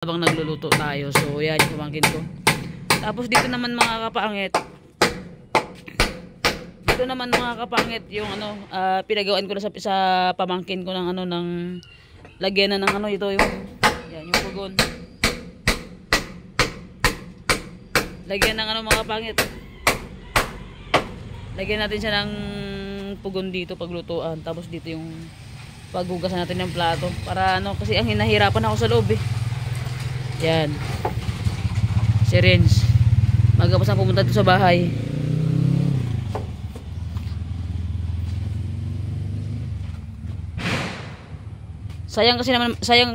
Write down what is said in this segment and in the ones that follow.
habang nagluluto tayo. So yan yung pamangkin ko. Tapos dito naman mga kapangit, yung ano, pinagawaan ko na sa pamangkin ko ng ano, ng lagyan na ng ano, ito yung yan, yung pugon. Lagyan ng ano mga kapangit, lagyan natin siya ng pugon dito paglutuan. Tapos dito yung paghugasan natin ng plato para ano, kasi ang hinahirapan ako sa loob eh. Yan. Si Renz. Magkapos na pumunta dito sa bahay. Sayang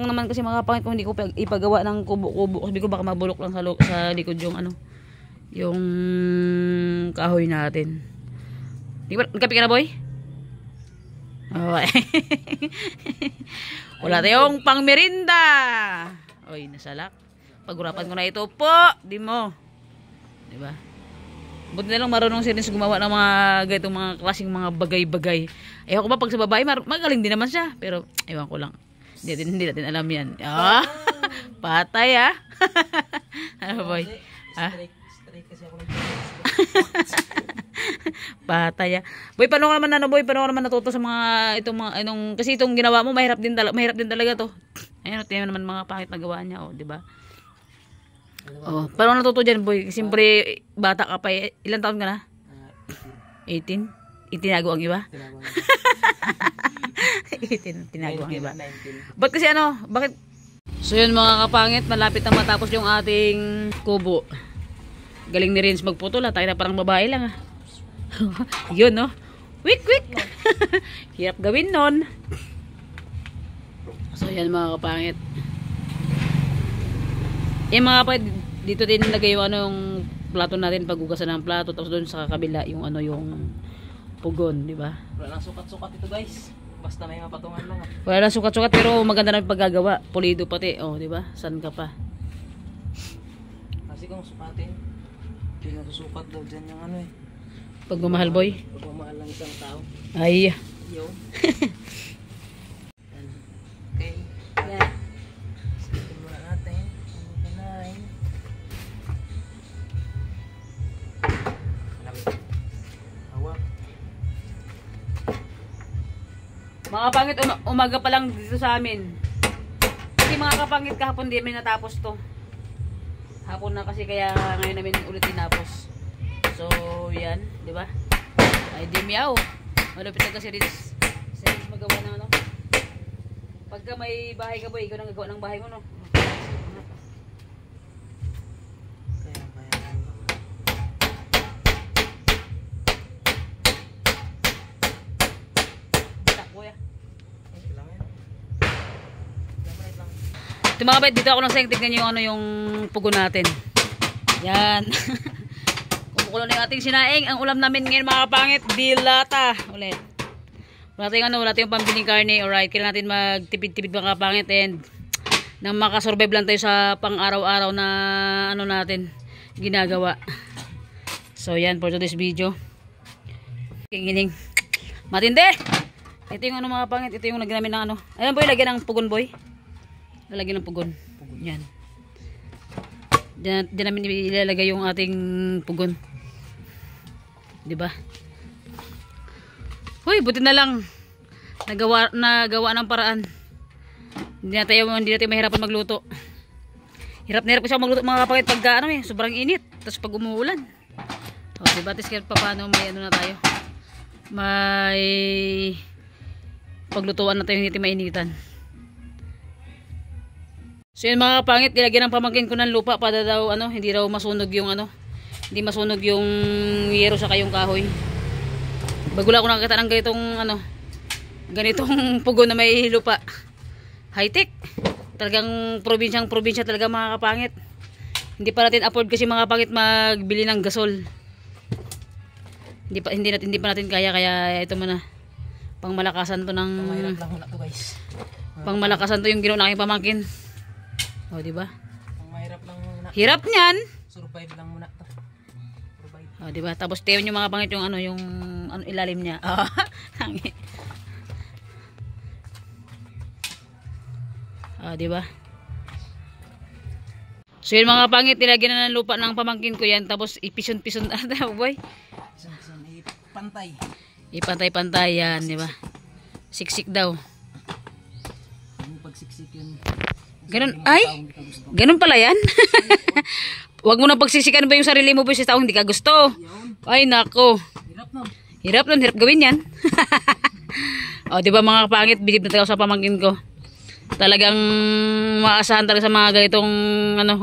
naman kasi mga kapangit kung hindi ko ipagawa ng kubo-kubo. Sabi ko baka mabulok lang sa likod yung ano, yung kahoy natin. Nagkape ka na, boy? Okay. Wala tayong pang merinda. Oy, nasalak. Pagurapan ko na ito po. Di mo. Diba? Buti na lang marunong si Renz gumawa ng mga ganitong mga klaseng mga bagay-bagay. Ewan ko ba pag sa babae, magaling din naman siya. Pero, ewan ko lang. Hindi natin alam yan. Ah, patay ah. Ano boy? Ah? Patay ah. Boy, paano ka naman boy? Paano ka naman natuto sa mga itong mga kasi itong ginawa mo mahirap din talaga to. Ayun, tingnan naman mga pangit na gawa niya, oh, 'di ba? Oh, paano natuto diyan, boy? Siyempre bata ka pa. Ilang taon ka na? 18. Itinago ang iba? 18. Tinago ang iba. Ba't kasi ano? Bakit? So yun mga kapangit, malapit na matapos yung ating kubo. Galing ni Renz magputol, tayo na parang babae lang ah. Yun no? Wik wik. Hirap gawin nun. So yan mga kapangit. Mga kapangit, dito din nilagay yung ano, yung plato natin, paghugasan ng plato. Tapos doon sa kabila yung ano, yung pugon, di ba? Wala lang sukat-sukat ito guys. Basta may mapatungan lang. Wala lang sukat-sukat pero maganda na paggagawa. Pulido pati, oh, di ba? San ka pa? Kasi kung sukatin, hindi nasusukat daw dyan yung ano eh. Pagmamahal, boy? Pagmamahal lang isang tao. Ay. Yo. Okay. Yeah. Sitin muna natin. Kanain. Hawak. Mga kapangit, umaga pa lang dito sa amin. Kasi mga kapangit, kahapon di namin natapos to. Hapon na kasi, kaya ngayon namin ulit tinapos. So, yan, di ba? Ay, di meow. Malupit na kasi Renz magawa ng ano. Pagka may bahay ka, boy, ikaw nang gagawa ng bahay mo, no? Ito mga kapatid, dito ako lang sayang tignan yung ano, yung pugo natin. Yan. Kumukulo na yung ating sinaing. Ang ulam namin ngayon mga kapangit, dilata. Ulit. Wala tayong pambiling karne. Alright, kailangan natin magtipid-tipid mga kapangit. And nang makasurvive lang tayo sa pang-araw-araw na ano natin ginagawa. So yan for today's video. Kingining. Matindi! Ito yung ano mga kapangit. Ito yung lagyan namin ng ano. Ayan boy, lagyan ng pugon boy. Lalagyan ng pugon. Yan. Diyan namin ilalagay yung ating pugon. 'Di ba? Hoy, buti na lang nagawa ng paraan. Hindi na tayo mahirapan magluto. Hirap na hirap ko siya magluto mga kapangit pagka ano eh, sobrang init. Tapos pag umuulan. O, diba? Tapos kahit paano may ano na tayo. May paglutuan na tayo, hindi mainitan. So yun mga kapangit, ilagyan ng pamangkin ko ng lupa para daw ano, hindi raw masunog yung ano, hindi masunog yung yero sa kayong kahoy. Bagula ko nakakita ng ganitong pugo na may lupa. High tech. Talagang probinsya talaga mga kapangit. Hindi pa natin afford kasi mga kapangit magbili ng gasol. Hindi pa natin kaya ito muna. Pangmalakasan to ng mahirap lang muna to guys. Pangmalakasan to yung ginawa ng aking pamangkin. O, diba? Ang mahirap lang muna. Hirap niyan. Survive lang muna to. Survive. O, diba? Tapos tiyan yung mga pangit yung ano, yung ano, ilalim niya. O, diba? So yun mga pangit, nilagyan na ng lupa ng pamangkin ko yan. Tapos ipison-pison na boy. Isang ipantay. Ipantay-pantay yan, di ba? Siksik daw. Yung pagsiksik yun. Ganun, ay? Ganun pala yan? Huwag mo na pagsisikan ba yung sarili mo boy sa taong hindi ka gusto. Ay nako. Hirap na. Hirap nun, hirap gawin yan. O, di ba mga pangit, bilib na talaga sa pamangkin ko. Talagang maasahan talaga sa mga ganitong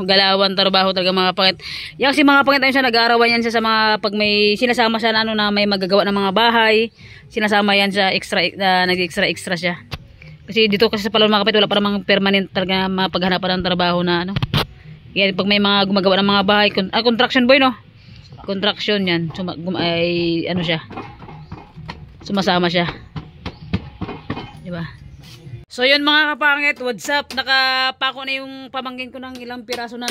galawan, trabaho talaga mga pangit. Yan kasi mga pangit ayun siya, nag-aarawan yan siya sa mga, pag may sinasama siya na, na may magagawa ng mga bahay, sinasama yan siya, nag-extra siya. Kasi dito kasi sa Palawan mga kapit, wala pa namang permanent talaga mapaghanapan ng trabaho na yan, pag may mga gumagawa ng mga bahay, construction boy no? Construction yan, ay siya, sumasama siya. Diba? So yun mga kapangit, what's up? Nakapako na yung pamangkin ko ng ilang piraso na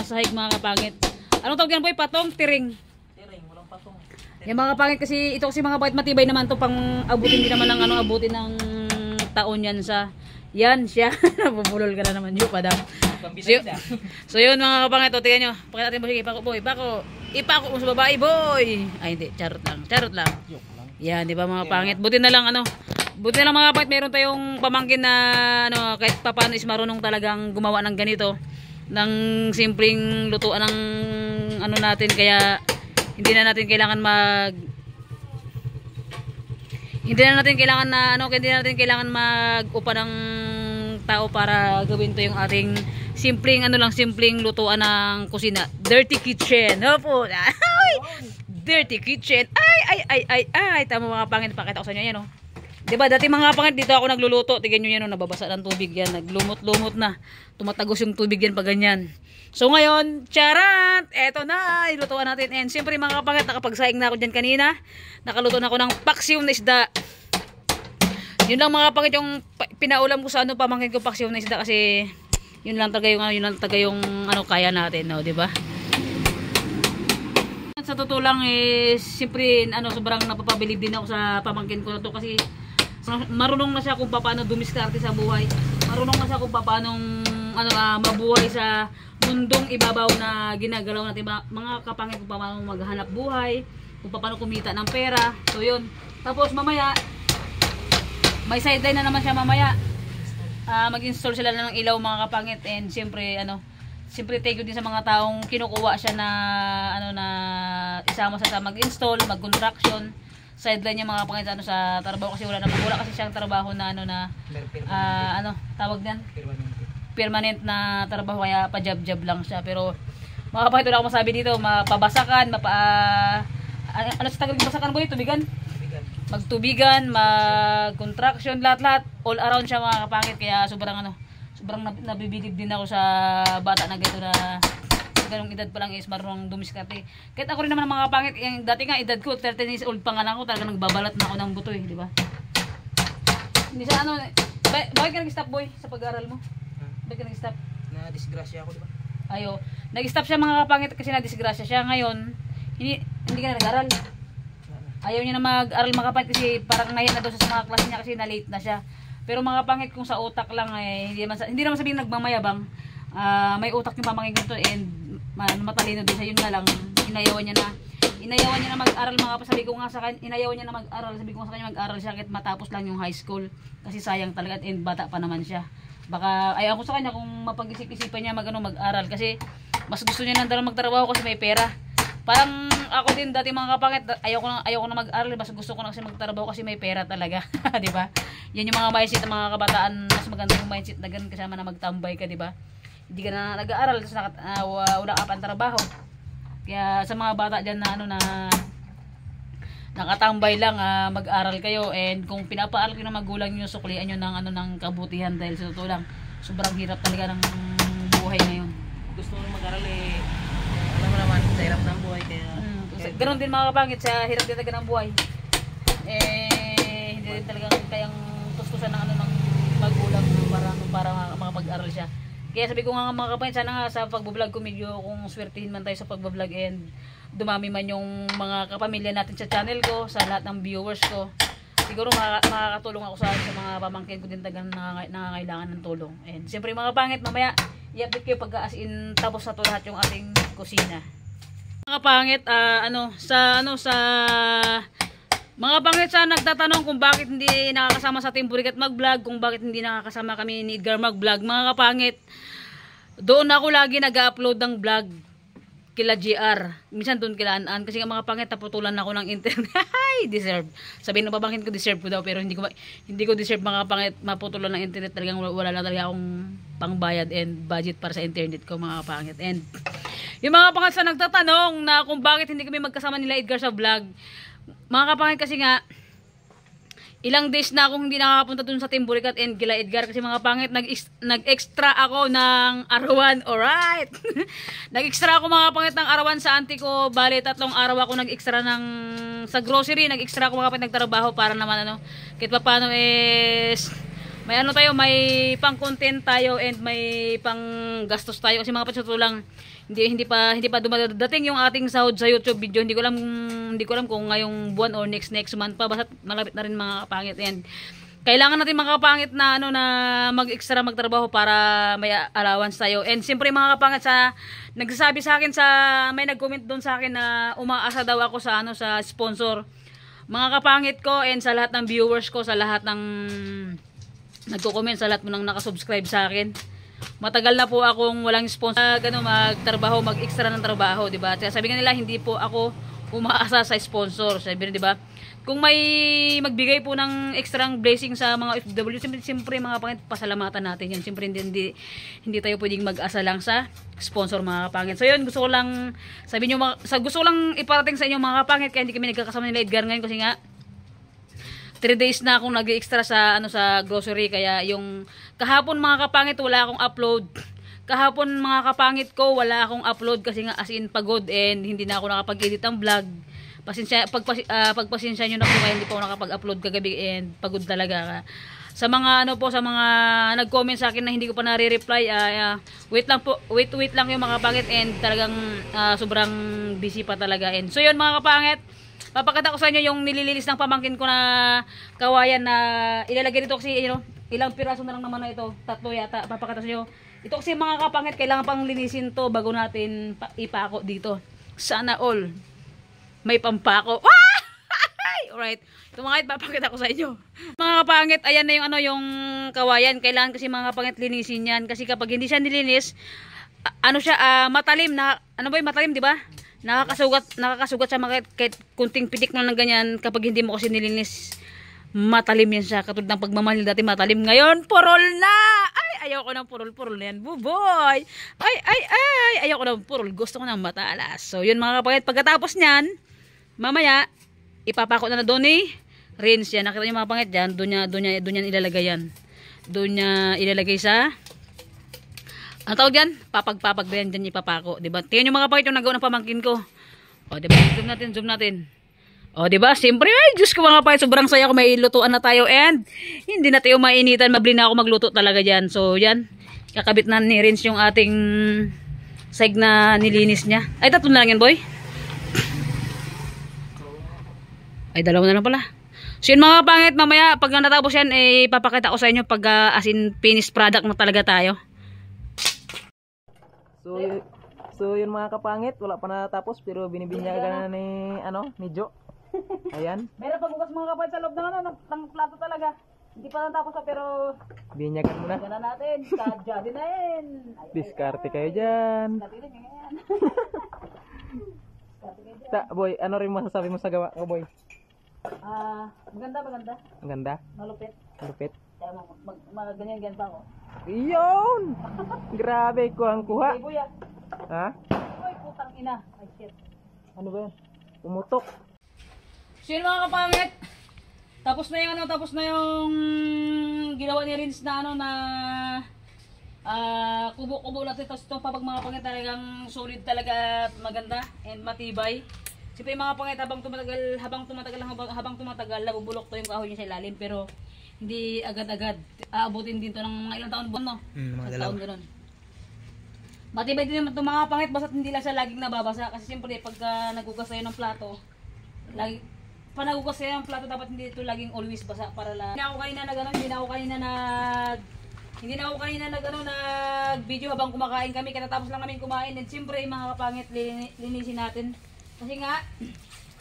sahig mga kapangit. Anong tawag yan boy? Patong? Tiring? Tiring, walang patong. Yung mga kapangit kasi, ito kasi mga kapangit matibay naman to, pang abutin din naman ng abutin ng taon yan sa, yan siya. Nabubulol ka na naman yun, padam. So yun mga kapangit, o tingnan nyo, pakita natin mo, sige, ipako boy, ipako mo sa babae boy. Ay hindi, charot lang. Yan, di ba mga pangit, buti na lang buti na lang mga kapatid, meron tayong pamangkin na kahit papaano is marunong talagang gumawa ng ganito, ng simpleng lutuan ng natin, kaya hindi na natin kailangan mag-upa ng tao para gawin to yung ating simpleng simpleng lutuan ng kusina. Dirty kitchen. Opo. Dirty kitchen. Ay, tama mga pangit, pakita ko sa inyo yan Diba, dati mga pangit, dito ako nagluluto. Tignan nyo yan, nababasa ng tubig yan. Naglumot-lumot na. Tumatagos yung tubig yan pag ganyan. So ngayon, charat! Eto na, ilutuan natin. And siyempre mga pangit, nakapagsaing na ako dyan kanina. Nakaluto na ako ng paksiw na isda. Yun lang mga pangit, yung pinaulam ko sa pamangkin ko paksiw na isda. Kasi yun lang talaga yung kaya natin, diba? Sa totoo lang, siyempre, sobrang napapabilib din ako sa pamangkin ko na to kasi marunong na siya kung paano dumiskarte sa buhay. Marunong na siya kung paano mabuhay sa mundong ibabaw na ginagalaw natin mga kapangit, kung paano maghanap buhay, kung paano kumita ng pera. So yun. Tapos mamaya may sideline na naman siya mamaya. Mag-install sila ng ilaw mga kapangit, and siyempre siyempre thank you din sa mga taong kinukuha siya na isama sa mag-install, mag-construction. Sideline niya mga kapangit sa trabaho kasi wala kasi siyang trabaho na tawag diyan, permanent na trabaho, kaya pa job lang siya. Pero mga kapangit, wala akong masabi dito, mapabasakan, sa Tagalog basakan boy, tubigan, magtubigan, mag-construction, lahat all around siya mga kapangit. Kaya sobrang nabibilib din ako sa bata na ganito na ganong edad pa lang is marunong dumiskarte. Kahit ako rin naman mga pangit, yung dati nga edad ko 13 years old pa nga ako, talaga nagbabalat na ako ng buto di ba? Hindi sa bakit ka nag-stop boy sa pag-aaral mo? Bakit ka nag-stop? Na-disgrasya ako, di ba? Ayo, nag-stop siya mga kapangit kasi na-disgrasya siya. Ngayon, hindi ka na nag-aral. Ayaw niya na mag-aral mga kapangit kasi parang nahiya na daw sa mga klase niya kasi na-late na siya. Pero mga kapangit, kung sa utak lang hindi naman sabihin nagmamayabang, may utak yung pamangkin ko to, and matalino din siya. Yun nga lang, inayawan niya na mag-aral mga sabi ko nga sa kanya, inayawan niya na mag-aral. Sabi ko nga sa kanya, mag-aral siya kahit matapos lang yung high school kasi sayang talaga, and bata pa naman siya. Baka ayaw ko sa kanya kung mapag-isip-isipan niya mag-aral kasi mas gusto niya nang magtrabaho kasi may pera. Parang ako din dati mga kapangit, ayaw ko na mag-aral, mas gusto ko na kasi magtrabaho kasi may pera talaga. Di ba? Yan yung mga mindset ng mga kabataan, mas maganda yung mindset na ganun kasama na magtambay ka, di ba? Hindi ka na nag-aaral kasi wala ka pang trabaho. Kaya sa mga bata dyan na nakatambay lang, mag-aral kayo, and kung pinapaaral kayo ng magulang nyo, suklian nyo ng kabutihan, dahil sa totoo lang sobrang hirap talaga ng buhay ngayon. Gusto ko mag-aral alam mo naman sa hirap ng buhay, kaya ganoon din mga kapangit, sa hirap din talaga ng buhay, hindi rin talagang kayang tustusan ng ng magulang para makapag-aral siya. Kaya sabi ko nga mga kapangit, sana nga sa pagbablog ko medyo kung swertihin man tayo sa pagbablog, and dumami man yung mga kapamilya natin sa channel ko, sa lahat ng viewers ko. Siguro makakatulong ako sa mga pamangkin ko din talagang nangangailangan ng tulong. And siyempre mga kapangit, mamaya i-update kayo pag as in tapos na to lahat yung ating kusina. Mga pangit, mga pangit sa nagtatanong kung bakit hindi nakakasama sa Team Burikat mag-vlog, kung bakit hindi nakakasama kami ni Edgar mag-vlog. Mga kapangit, doon ako lagi nag-upload ng vlog kila GR. Minsan doon kila An-An. Kasi mga pangit, naputulan ako ng internet. Ay, deserve. Sabihin na babangkin ko, deserve ko daw. Pero hindi ko deserve mga pangit, maputulan ng internet. Talagang wala lang talaga akong pangbayad and budget para sa internet ko mga pangit. And yung mga pangit sa nagtatanong na kung bakit hindi kami magkasama nila Edgar sa vlog. Mga kapangit kasi nga, ilang days na akong hindi nakakapunta dun sa Team Burikat and kila Edgar kasi mga pangit nag-extra ako ng arawan. Alright. Nag-extra ako mga pangit ng arawan sa auntie ko. Bale, 3 araw ako nag-extra sa grocery. Nag-extra ako mga pangit nagtrabaho para naman kahit pa paano is may may pang-content tayo and may pang-gastos tayo kasi mga pangit lang hindi pa dumadating yung ating sahod sa YouTube video. Hindi ko alam kung ngayong buwan or next month pa, basta malapit na rin mga kapangit. And kailangan natin mga kapangit na na mag-extra magtrabaho para may allowance tayo. And siyempre mga kapangit nagsasabi sa akin may nag-comment doon sa akin na umaasa daw ako sa sa sponsor. Mga kapangit ko and sa lahat ng viewers ko, sa lahat ng nagko-comment, sa lahat mo nang nakasubscribe sa akin. Matagal na po akong walang sponsor magtrabaho, mag-extra ng trabaho, di ba? Sabi nga nila hindi po ako umaasa sa sponsor. Sabi rin, di ba? Kung may magbigay po ng extrang blessing sa mga FW, siyempre mga pangit, pasalamatan natin yan. Siyempre hindi tayo pwedeng mag-asa lang sa sponsor mga kapangit. So yun, gusto ko lang iparating sa inyo mga kapangit, kaya hindi kami nagkakasama nila Edgar ngayon kasi nga 3 days na akong nag-extra sa sa grocery, kaya yung kahapon mga kapangit wala akong upload. Kahapon mga kapangit ko wala akong upload kasi nga as in pagod and hindi na ako nakapag-edit ng vlog. Pagpasensya nyo na po kaya hindi po ako nakapag-upload kagabi and pagod talaga. Sa mga sa mga nag-comment sa akin na hindi ko pa nare-reply, wait lang yung mga kapangit and talagang sobrang busy pa talaga. And so yun mga kapangit, papakita ko sa inyo yung nililinis ng pamangkin ko na kawayan na ilalagay dito kasi ilang piraso na lang naman na ito, 3 yata. Papakita sa inyo. Ito kasi mga kapangit, kailangan pang linisin to bago natin ipako dito. Sana all may pampako. Alright. Ito mga papakita ko sa inyo. Mga kapangit, ayan na yung yung kawayan. Kailangan kasi mga kapangit linisin yan kasi kapag hindi siya nilinis, matalim na matalim, di ba? Nakakasugat sa mga kahit kunting pitik mo ng ganyan kapag hindi mo kasi nilinis, matalim yan siya. Katulad ng pagmamahal dati matalim, ngayon purol na. Ay, ayoko ng purol na yan, buboy. Ay, ayoko ng purol, gusto ko ng matalas. So yun mga kapangit, pagkatapos nyan, mamaya ipapako na doon ni rinse yan. Nakita nyo mga kapangit dyan, doon niya ilalagay yan. Doon niya ilalagay sa ang tawag yan? Papag yan dyan ipapako. Diba? Tingnan nyo mga kapangit yung nagawa ng pamangkin ko. O diba? Zoom natin. O diba? Siyempre, ay Diyos ko mga kapangit, sobrang saya ko, may lutuan na tayo and hindi na tayo mainitan. Mabli na ako magluto talaga dyan. So yan, kakabit na ni rinse yung ating seg na nilinis niya. Ay, 3 na lang yan boy. Ay, 2 na lang pala. So yun mga kapangit, mamaya pag natapos yan, papakita ko sa inyo pag as in finished product na talaga tayo. So yun mga kapangit, wala pa natapos pero binibinyagan na ni Jo. Ayan. Meron pagbukas mga kapangit sa loob ng plato talaga. Hindi pa natapos pero binyagan mo na. Gana natin, sadya din na yun. Diskarte kayo dyan. Boy, ano rin masasabi mo sa gawa ko boy? Maganda. Maganda? Malupit. Kaya ganyan pa ako. Iyon! Grabe, kuha. Ay, buya. Ha? Ay, putang ina. Ay, shit. Ano ba yan? Pumutok. So yun mga kapangit. Tapos na yung ginawa ni Rins na kubo-kubo natin. Tapos itong papag mga pangit talagang solid talaga at maganda and matibay. Siyempre yung mga pangit habang tumatagal, nabubulok to yung kahoy niya sa ilalim. Pero hindi agad-agad. Aabutin din to ng mga ilang taon buwan, no? Mga taon gano'n. Matibay din naman itong mga pangit, basta't hindi lang siya laging nababasa. Kasi siyempre pagka nagugas tayo ng plato, nagugas tayo ng plato, dapat hindi ito laging always basa para lang. Hindi na ako kanina Hindi na ako kanina nag-video habang kumakain kami. Katatapos lang namin kumain. And siyempre, mga kapangit, linisin natin. Kasi nga,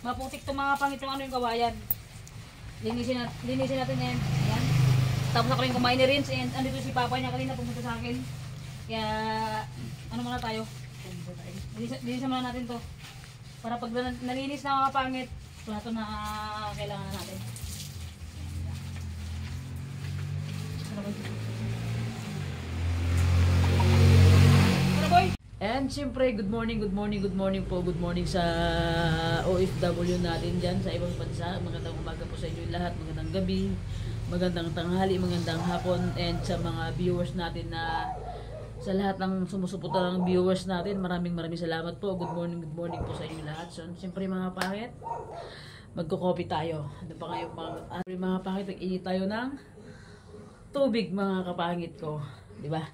maputik itong mga pangit yung ano yung kawayan. Linisin natin yan. Yan. Tapos ako rin kumain ni Rins. And andito si Papa niya kanina pumunta sa akin. Kaya, ano muna tayo? Linisin muna natin to. Para pag nalinis na mga kapangit, plato na kailangan natin. And siyempre, good morning sa OFW natin dyan sa ibang bansa. Magandang umaga po sa inyo lahat, magandang gabi, magandang tanghali, magandang hapon, and sa mga viewers natin na sa lahat ng sumusuporta ng viewers natin, maraming salamat po. Good morning po sa inyo lahat. So, siyempre mga pangit, magko-coffee tayo. Ano pa kayo mga pangit, mag-init tayo ng tubig mga kapangit ko, di ba?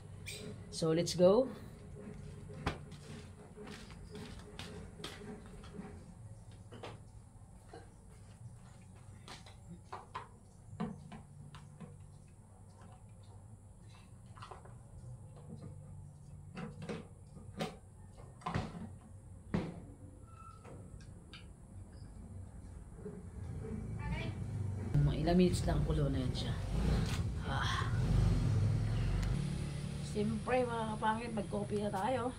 So, let's go. Ilang minutes lang kulo na yan siya. Siyempre mga kapangit, mag-coffee na tayo.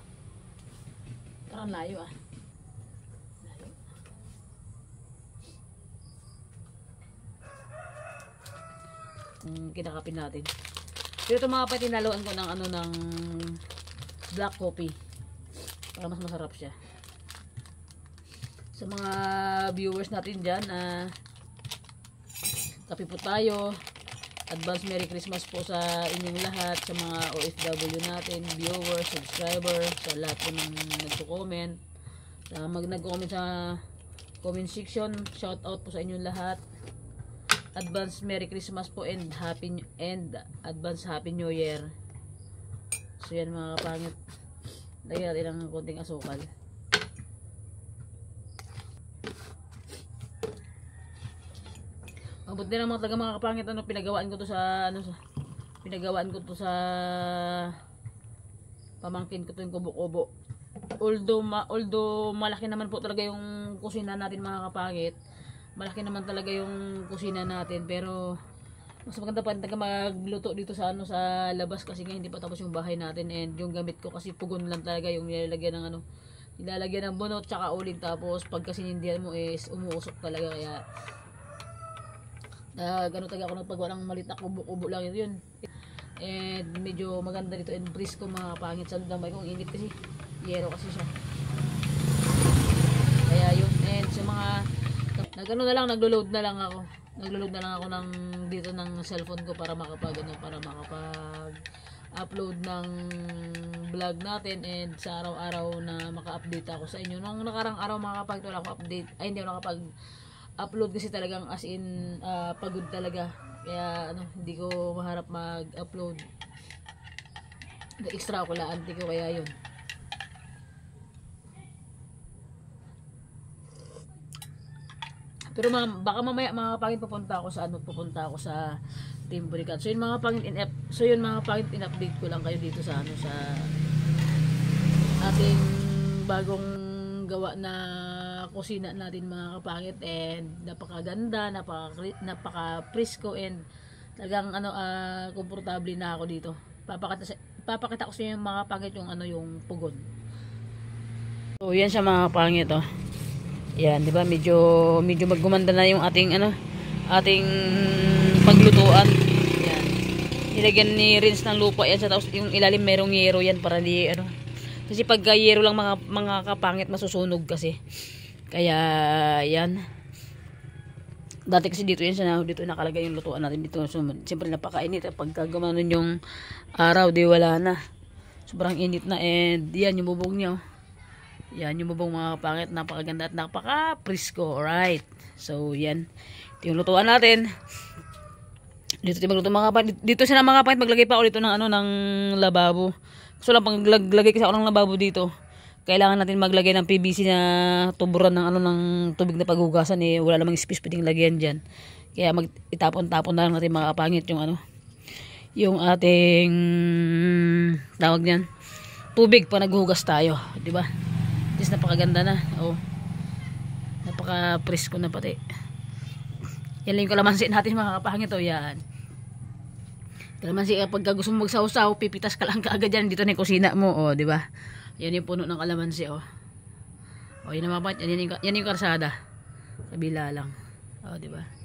Parang layo layo. Kinakapin natin. Pero ito mga kapatid, tinaluan ko ng ng black coffee para mas masarap siya. Sa mga viewers natin dyan, kape po tayo. Advance Merry Christmas po sa inyong lahat, sa mga OFW natin, viewers, subscribers, sa lahat po ng nagko-comment, sa nag-comment sa comment section. Shout out po sa inyong lahat. Advance Merry Christmas po and advance Happy New Year. So yan mga kapangit, lagyan natin ng konting asukal. Abot din naman talaga mga kapangit, pinagawaan ko to sa pamangkin ko to, yung kubo-kubo. Although malaki naman po talaga yung kusina natin mga kapangit. Malaki naman talaga yung kusina natin, pero mas maganda pa talaga magluto dito sa sa labas kasi nga hindi pa tapos yung bahay natin, and yung gamit ko kasi pugon lang talaga, yung nilalagyan ng nilalagyan ng bunot tsaka uling, tapos pagka sinindihan mo is umuusok talaga, kaya gano'n talaga ako pag walang malit na kubo-kubo lang yun. And medyo maganda dito and brisko mga pangit sa damay kong init kasi yero kasi siya. Kaya yun, and sa mga nagano na lang, naglo-load na lang ako ng dito ng cellphone ko para makapag-upload ng vlog natin, and sa araw-araw na maka-update ako sa inyo. Nung nakarang araw mga kapag wala akong update, hindi ako nakapag-upload kasi talagang as in pagod talaga, kaya hindi ko maharap mag-upload. Extra ako laanti ko, kaya yun. Pero baka mamaya mga pangit pupunta ako sa Team Burikat. So yun mga pangit in-update ko lang kayo dito sa sa ating bagong gawa na kusina natin mga kapangit, and napakaganda, napaka-presko, and talagang komportable na ako dito. Papakita ko sa inyo mga pangit yung yung pugon. So yan siya mga pangit Yan, 'di ba? Medyo maggumanda na yung ating ating paglutuan. Yan. Nilagyan ni Rins ng lupa yan, tapos yung ilalim merong yero yan para di kasi pag yero lang mga kapangit masusunog kasi. Kaya yan. Dati kasi dito nakalagay yung lutuan natin dito. So, siyempre napakainit pag gumanon yung araw, di wala na. Sobrang init na, and yan yung bubong niya. Yan yung bubong mga kapangit, napakaganda at napaka-presko. Alright. So yan. Ito yung lutuan natin. Dito tayo magluto mga kapangit. Dito siya mga kapangit, maglagay pa ako dito ng ng lababo. So lang pag lagay kasi ako ng lababo dito, kailangan natin maglagay ng PVC na tuburan ng ng tubig na paghugasan, wala namang space pwedeng lagyan diyan. Kaya itapon-tapon na lang natin mga kapangit yung yung ating tawag niyan, tubig pa naghugas tayo, di ba? At least napakaganda na. Oh. Napaka-presko na pati. Yan lang yung kalamansi natin mga kapangit. Oh, yan. Kalamansi, kapag gusto mo magsaw-saw, pipitas ka lang kaagad yan. Dito na yung kusina mo. Oh, di ba? Yan yung puno ng kalamansi. Oh, oh, yan yung karsada. Kabila lang. Oh, di ba?